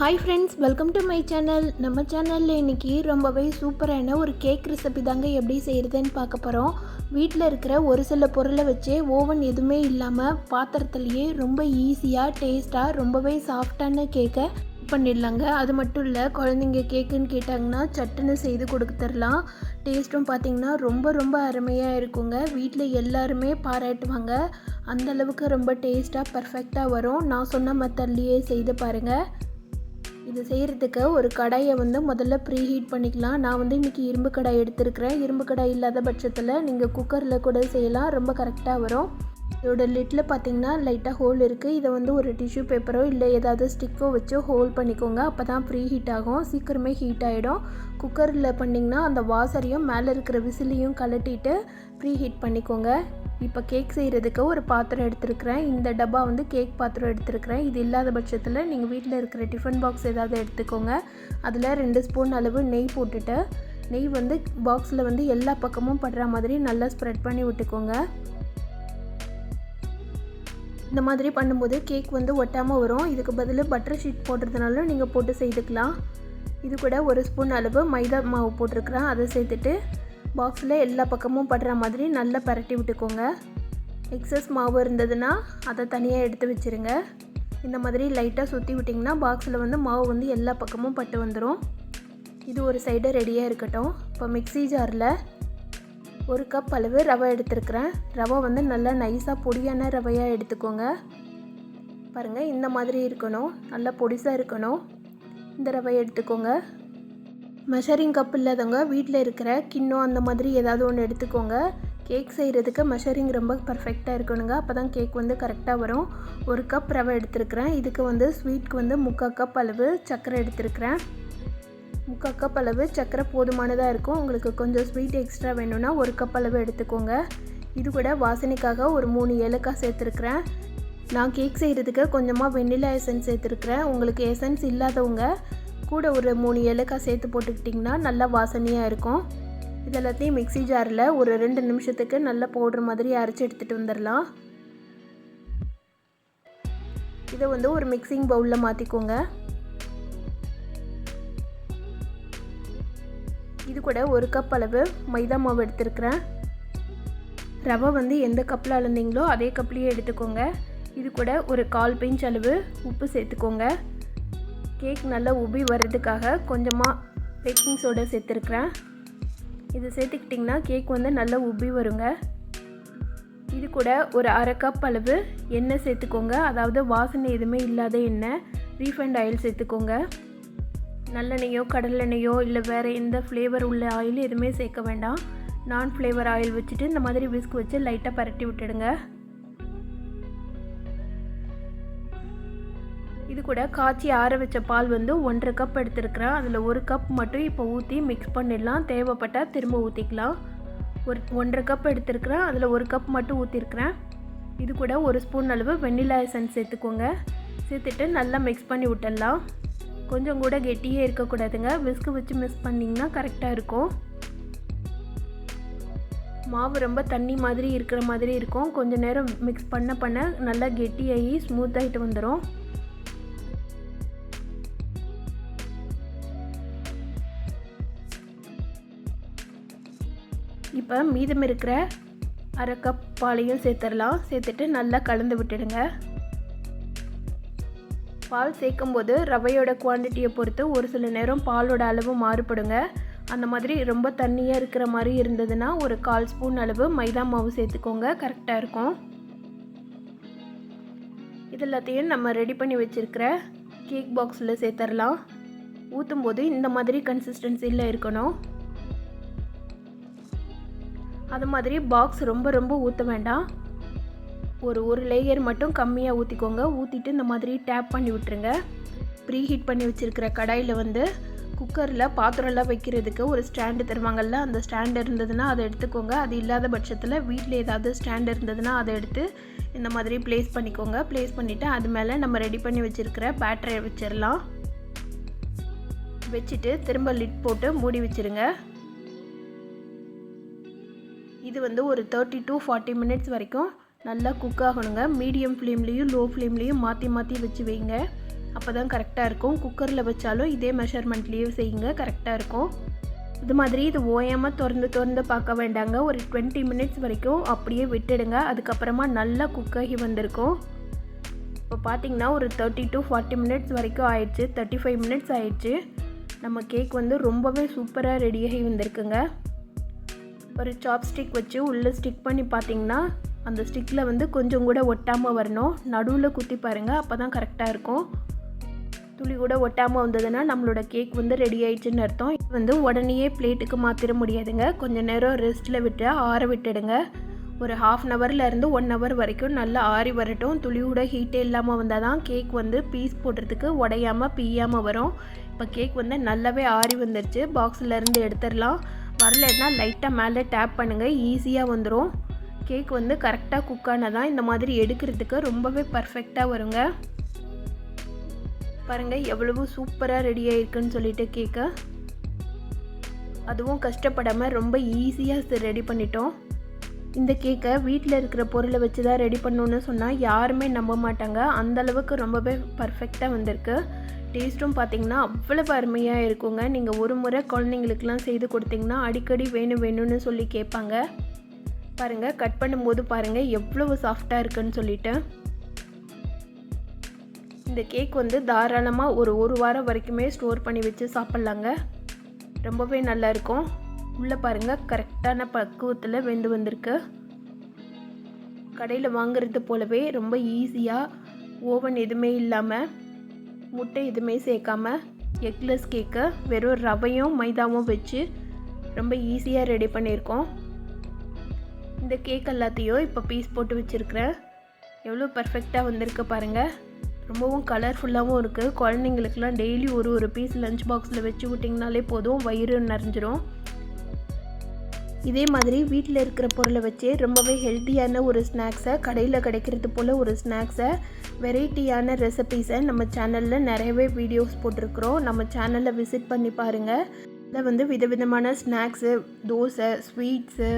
Hi friends, welcome to my channel. நம்ம சேனலில் இன்றைக்கி ரொம்பவே சூப்பரான ஒரு கேக் ரெசிபி தாங்க எப்படி செய்கிறதுன்னு பார்க்க போகிறோம். வீட்டில் இருக்கிற ஒரு சில பொருளை வச்சு ஓவன் எதுவுமே இல்லாமல் பாத்திரத்துலேயே ரொம்ப ஈஸியாக டேஸ்ட்டாக ரொம்பவே சாஃப்டான கேக்கை பண்ணிடலாங்க. அது மட்டும் இல்லை, குழந்தைங்க கேக்குன்னு கேட்டாங்கன்னா சட்டுன்னு செய்து கொடுத்துடலாம். டேஸ்ட்டும் பார்த்திங்கன்னா ரொம்ப ரொம்ப அருமையாக இருக்குங்க. வீட்டில் எல்லாருமே பாராட்டுவாங்க. அந்தளவுக்கு ரொம்ப டேஸ்ட்டாக பர்ஃபெக்டாக வரும். நான் சொன்ன மெத்தட்லேயே செய்து பாருங்கள். இது செய்கிறதுக்கு ஒரு கடாயை முதல்ல ப்ரீ ஹீட் பண்ணிக்கலாம். நான் இன்றைக்கி இரும்பு கடாய் எடுத்துருக்கிறேன். இரும்பு கடாய் இல்லாத பட்சத்தில் நீங்கள் குக்கரில் கூட செய்யலாம், ரொம்ப கரெக்டாக வரும். இதோட லிட்டில் பார்த்திங்கன்னா லைட்டாக ஹோல் இருக்குது. இதை ஒரு டிஷ்யூ பேப்பரோ இல்லை ஏதாவது ஸ்டிக்கோ வச்சு ஹோல் பண்ணிக்கோங்க. அப்போ தான் ப்ரீ ஹீட் ஆகும், சீக்கிரமே ஹீட் ஆகிடும். குக்கரில் பண்ணிங்கன்னா அந்த வாசரையும் மேலே இருக்கிற விசிலையும் கலட்டிட்டு ப்ரீ ஹீட் பண்ணிக்கோங்க. இப்போ கேக் செய்கிறதுக்கு ஒரு பாத்திரம் எடுத்துருக்கிறேன். இந்த டப்பா கேக் பாத்திரம் எடுத்துருக்கிறேன். இது இல்லாத பட்சத்தில் நீங்கள் வீட்டில் இருக்கிற டிஃபன் பாக்ஸ் ஏதாவது எடுத்துக்கோங்க. அதில் 2 ஸ்பூன் அளவு நெய் போட்டுட்டு நெய் பாக்ஸில் எல்லா பக்கமும் படுற மாதிரி நல்லா ஸ்ப்ரெட் பண்ணி விட்டுக்கோங்க. இந்த மாதிரி பண்ணும்போது கேக் ஒட்டாமல் வரும். இதுக்கு பதில் பட்டர் ஷீட் போடுறதுனால நீங்கள் போட்டு செய்துக்கலாம். இது கூட 1 ஸ்பூன் அளவு மைதா மாவு போட்டிருக்கிறேன். அதை சேர்த்துட்டு பாக்ஸில் எல்லா பக்கமும் படுற மாதிரி நல்லா பரட்டி விட்டுக்கோங்க. எக்ஸஸ் மாவு இருந்ததுன்னா அதை தனியாக எடுத்து வச்சுருங்க. இந்த மாதிரி லைட்டாக சுற்றி விட்டிங்கன்னா பாக்ஸில் மாவு எல்லா பக்கமும் பட்டு வந்துடும். இது ஒரு சைடு ரெடியாக இருக்கட்டும். இப்போ மிக்ஸி ஜாரில் 1 கப் அளவு ரவை எடுத்துருக்கிறேன். ரவை நல்லா நைஸாக பொடியான ரவையாக எடுத்துக்கோங்க. பாருங்கள், இந்த மாதிரி இருக்கணும், நல்லா பொடிசாக இருக்கணும். இந்த ரவையை எடுத்துக்கோங்க. மெஷரிங் கப் இல்லாதவங்க வீட்டில் இருக்கிற கிண்ணம் அந்த மாதிரி ஏதாவது ஒன்று எடுத்துக்கோங்க. கேக் செய்கிறதுக்கு மெஷரிங் ரொம்ப பர்ஃபெக்டாக இருக்கணுங்க. அப்போ தான் கேக் கரெக்டாக வரும். 1 கப் ரவை எடுத்துருக்கிறேன். இதுக்கு ஸ்வீட்க்கு 3/4 கப் அளவு சர்க்கரை எடுத்துருக்கிறேன். 3/4 கப் அளவு சர்க்கரை போதுமானதாக இருக்கும். உங்களுக்கு கொஞ்சம் ஸ்வீட் எக்ஸ்ட்ரா வேணும்னா 1 கப் அளவு எடுத்துக்கோங்க. இது கூட வாசனைக்காக ஒரு 3 ஏலக்காய் சேர்த்துருக்குறேன். நான் கேக் செய்கிறதுக்கு கொஞ்சமாக வெண்ணிலா எசன்ஸ் சேர்த்துருக்குறேன். உங்களுக்கு எசன்ஸ் இல்லாதவங்க கூட ஒரு 3 ஏலக்காய் சேர்த்து போட்டுக்கிட்டிங்கன்னா நல்லா வாசனையாக இருக்கும். இதெல்லாத்தையும் மிக்ஸி ஜாரில் ஒரு 2 நிமிஷத்துக்கு நல்லா பவுடர் மாதிரி அரைச்சி எடுத்துகிட்டு வந்துடலாம். இதை ஒரு மிக்சிங் பவுலில் மாற்றிக்கோங்க. இது கூட 1 கப் அளவு மைதா மாவு எடுத்துருக்கிறேன். ரவை எந்த கப்பில் அளந்தீங்களோ அதே கப்லேயே எடுத்துக்கோங்க. இது கூட ஒரு 1/4 பிஞ்ச் அளவு உப்பு சேர்த்துக்கோங்க. கேக் நல்லா உப்பி வர்றதுக்காக கொஞ்சமாக பேக்கிங் சோடா சேர்த்துருக்குறேன். இது சேர்த்துக்கிட்டிங்கன்னா கேக் நல்லா உப்பி வருங்க. இது கூட ஒரு 1/2 கப் அளவு எண்ணெய் சேர்த்துக்கோங்க. அதாவது வாசனை எதுவுமே இல்லாத எண்ணெய், ரீஃபைண்ட் ஆயில் சேர்த்துக்கோங்க. நல்லெண்ணெயோ கடலெண்ணெயோ இல்லை வேறு எந்த ஃப்ளேவர் உள்ள ஆயில் எதுவுமே சேர்க்க வேண்டாம். நான் ஃப்ளேவர் ஆயில் வச்சுட்டு இந்த மாதிரி விஸ்க் வச்சு லைட்டாக பரட்டி விட்டுடுங்க. இது கூட காய்ச்சி ஆற வச்ச பால் 1/2 கப் எடுத்துருக்கிறேன். அதில் 1 கப் மட்டும் இப்போ ஊற்றி மிக்ஸ் பண்ணிடலாம். தேவைப்பட்டால் திரும்ப ஊற்றிக்கலாம். 1/2 கப் எடுத்துருக்கிறேன். அதில் 1 கப் மட்டும் ஊற்றிருக்கிறேன். இது கூட 1 ஸ்பூன் அளவு வெண்ணிலா எசன்ஸ் சேர்த்துக்கோங்க. சேர்த்துட்டு நல்லா மிக்ஸ் பண்ணி விட்டுடலாம். கொஞ்சம் கூட கெட்டியே இருக்கக்கூடாதுங்க. விஸ்கு வச்சு மிக்ஸ் பண்ணிங்கன்னா கரெக்டாக இருக்கும். மாவு ரொம்ப தண்ணி மாதிரி இருக்கிற மாதிரி இருக்கும். கொஞ்சம் நேரம் மிக்ஸ் பண்ண நல்லா கெட்டியாகி ஸ்மூத்தாகிட்டு வந்துடும். இப்போ மீதம் இருக்கிற 1/2 கப் பாலையும் சேர்த்துடலாம். சேர்த்துட்டு நல்லா கலந்து விட்டுடுங்க. பால் சேர்க்கும்போது ரவையோட குவான்டிட்டியை பொறுத்து ஒரு சில நேரம் பாலோட அளவு மாறுபடுங்க. அந்த மாதிரி ரொம்ப தண்ணியாக இருக்கிற மாதிரி இருந்ததுன்னா ஒரு 1/4 ஸ்பூன் அளவு மைதா மாவு சேர்த்துக்கோங்க, கரெக்டாக இருக்கும். இது எல்லாத்தையும் நம்ம ரெடி பண்ணி வச்சுருக்கிற கேக் பாக்ஸில் சேர்த்துடலாம். ஊற்றும் போது இந்த மாதிரி கன்சிஸ்டன்சியில் இருக்கணும். அது மாதிரி பாக்ஸ் ரொம்ப ஊற்ற வேண்டாம். ஒரு லேயர் மட்டும் கம்மியாக ஊற்றிக்கோங்க. ஊற்றிட்டு இந்த மாதிரி டேப் பண்ணி விட்டுருங்க. ப்ரீ ஹீட் பண்ணி வச்சுருக்கிற கடாயில் குக்கரில் பாத்திரம்லாம் வைக்கிறதுக்கு ஒரு ஸ்டாண்டு தருவாங்கள்ல, அந்த ஸ்டாண்டு இருந்ததுன்னா அதை எடுத்துக்கோங்க. அது இல்லாத பட்சத்தில் வீட்டில் ஏதாவது ஸ்டாண்டு இருந்ததுன்னா அதை எடுத்து இந்த மாதிரி ப்ளேஸ் பண்ணிக்கோங்க. ப்ளேஸ் பண்ணிவிட்டு அது மேலே நம்ம ரெடி பண்ணி வச்சுருக்கிற பேட்டரை வச்சிடலாம். வச்சுட்டு திரும்ப லிட் போட்டு மூடி வச்சுருங்க. இது ஒரு 30 to 40 மினிட்ஸ் வரைக்கும் நல்லா குக் ஆகணுங்க. மீடியம் ஃப்ளேம்லேயும் லோ ஃப்ளேம்லேயும் மாற்றி வச்சு வைங்க. அப்போ தான் கரெக்டாக இருக்கும். குக்கரில் வச்சாலும் இதே மெஷர்மெண்ட்லேயே செய்யுங்க, கரெக்டாக இருக்கும். இது மாதிரி இது ஓயாமல் திறந்து பார்க்க வேண்டாங்க. ஒரு 20 மினிட்ஸ் வரைக்கும் அப்படியே விட்டுடுங்க. அதுக்கப்புறமா நல்லா குக்காகி வந்திருக்கும். இப்போ பார்த்திங்கன்னா ஒரு 30 to 40 மினிட்ஸ் வரைக்கும் ஆயிடுச்சு. 35 மினிட்ஸ் ஆயிடுச்சு. நம்ம கேக் வந்து ரொம்பவே சூப்பராக ரெடியாகி வந்திருக்குங்க. ஒரு சாப்ஸ்டிக் வச்சு உள்ளே ஸ்டிக் பண்ணி பார்த்திங்கன்னா அந்த ஸ்டிக்கில் வந்து கொஞ்சம் கூட ஒட்டாமல் வரணும். நடுவில் குத்தி பாருங்கள், அப்போ தான் கரெக்டாக இருக்கும். துளி கூட ஒட்டாமல் வந்ததுன்னா நம்மளோட கேக் வந்து ரெடி ஆயிடுச்சுன்னு அர்த்தம். இது வந்து உடனேயே பிளேட்டுக்கு மாற்றிட முடியாதுங்க. கொஞ்சம் நேரம் ரெஸ்ட்டில் விட்டு ஆற விட்டுடுங்க. ஒரு 1/2 ஹவர்லேருந்து 1 ஹவர் வரைக்கும் நல்லா ஆறி வரட்டும். துளியோட ஹீட்டே இல்லாமல் வந்தால் தான் கேக் வந்து பீஸ் போடுறதுக்கு உடையாமல் பீயாமல் வரும். இப்போ கேக் வந்து நல்லாவே ஆறி வந்துடுச்சு. பாக்ஸ்லேருந்து எடுத்துடலாம். வரலைன்னா லைட்டாக மேலே டேப் பண்ணுங்கள், ஈஸியாக வந்துடும். கேக் வந்து கரெக்டாக குக்கானால் தான் இந்த மாதிரி எடுக்கிறதுக்கு ரொம்பவே பர்ஃபெக்டாக வருங்க. பாருங்கள் எவ்வளவு சூப்பராக ரெடி ஆகிருக்குன்னு சொல்லிட்டு கேக்கை. அதுவும் கஷ்டப்படாமல் ரொம்ப ஈஸியாக ரெடி பண்ணிட்டோம். இந்த கேக்கை வீட்டில் இருக்கிற பொருளை வச்சு தான் ரெடி பண்ணணுன்னு சொன்னால் யாருமே நம்ப மாட்டாங்க. அந்தளவுக்கு ரொம்பவே பர்ஃபெக்டாக வந்திருக்கு. டேஸ்ட்டும் பார்த்திங்கன்னா அவ்வளவு அருமையாக இருக்குங்க. நீங்கள் ஒரு முறை குழந்தைங்களுக்கெலாம் செய்து கொடுத்திங்கன்னா அடிக்கடி வேணும்னு சொல்லி கேட்பாங்க. பாருங்கள், கட் பண்ணும்போது பாருங்கள் எவ்வளவு சாஃப்டாக இருக்குன்னு சொல்லிட்டு. இந்த கேக் வந்து தாராளமாக ஒரு வாரம் வரைக்குமே ஸ்டோர் பண்ணி வச்சு சாப்பிட்லாங்க. ரொம்பவே நல்லாயிருக்கும். உள்ளே பாருங்கள் கரெக்டான பக்குவத்தில் வெந்து வந்திருக்கு. கடையில் வாங்குறது போலவே ரொம்ப ஈஸியாக ஓவன் எதுவுமே இல்லாமல் முட்டை எதுவுமே சேர்க்காம எக்லெஸ் கேக்கை வெறும் ரவையும் மைதாவும் வச்சு ரொம்ப ஈஸியாக ரெடி பண்ணியிருக்கோம். இந்த கேக் எல்லாத்தையும் இப்போ பீஸ் போட்டு வச்சுருக்கிறேன். எவ்வளோ பர்ஃபெக்டாக வந்திருக்கு பாருங்கள். ரொம்பவும் கலர்ஃபுல்லாகவும் இருக்குது. குழந்தைங்களுக்கெல்லாம் டெய்லி ஒரு பீஸ் லஞ்ச் பாக்ஸில் வச்சு விட்டிங்கனாலே போதும், வயிறு நிறைஞ்சிரும். இதே மாதிரி வீட்டில் இருக்கிற பொருளை வச்சு ரொம்பவே ஹெல்த்தியான ஒரு ஸ்நாக்ஸை, கடையில் கிடைக்கிறது போல் ஒரு ஸ்நாக்ஸை, வெரைட்டியான ரெசிபீஸை நம்ம சேனலில் நிறையவே வீடியோஸ் போட்டிருக்கிறோம். நம்ம சேனலை விசிட் பண்ணி பாருங்கள். இதில் வந்து விதவிதமான ஸ்நாக்ஸு, தோசை, ஸ்வீட்ஸு,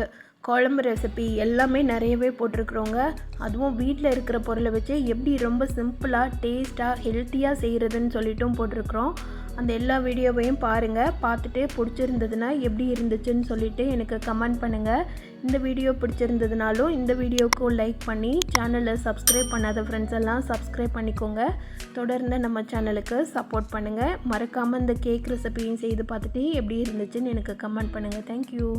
குழம்பு ரெசிபி எல்லாமே நிறையவே போட்டிருக்குறோங்க. அதுவும் வீட்டில் இருக்கிற பொருளை வச்சு எப்படி ரொம்ப சிம்பிளாக டேஸ்ட்டாக ஹெல்த்தியாக செய்கிறதுன்னு சொல்லிட்டும் போட்டிருக்குறோம். அந்த எல்லா வீடியோவையும் பாருங்கள். பார்த்துட்டு பிடிச்சிருந்ததுன்னா எப்படி இருந்துச்சுன்னு சொல்லிவிட்டு எனக்கு கமெண்ட் பண்ணுங்கள். இந்த வீடியோ பிடிச்சிருந்ததுனாலும் இந்த வீடியோவுக்கும் லைக் பண்ணி சேனலை சப்ஸ்கிரைப் பண்ணாத ஃப்ரெண்ட்ஸ் எல்லாம் சப்ஸ்கிரைப் பண்ணிக்கோங்க. தொடர்ந்து நம்ம சேனலுக்கு சப்போர்ட் பண்ணுங்கள். மறக்காமல் இந்த கேக் ரெசிபியும் செய்து பார்த்துட்டு எப்படி இருந்துச்சுன்னு எனக்கு கமெண்ட் பண்ணுங்கள். தேங்க்யூ.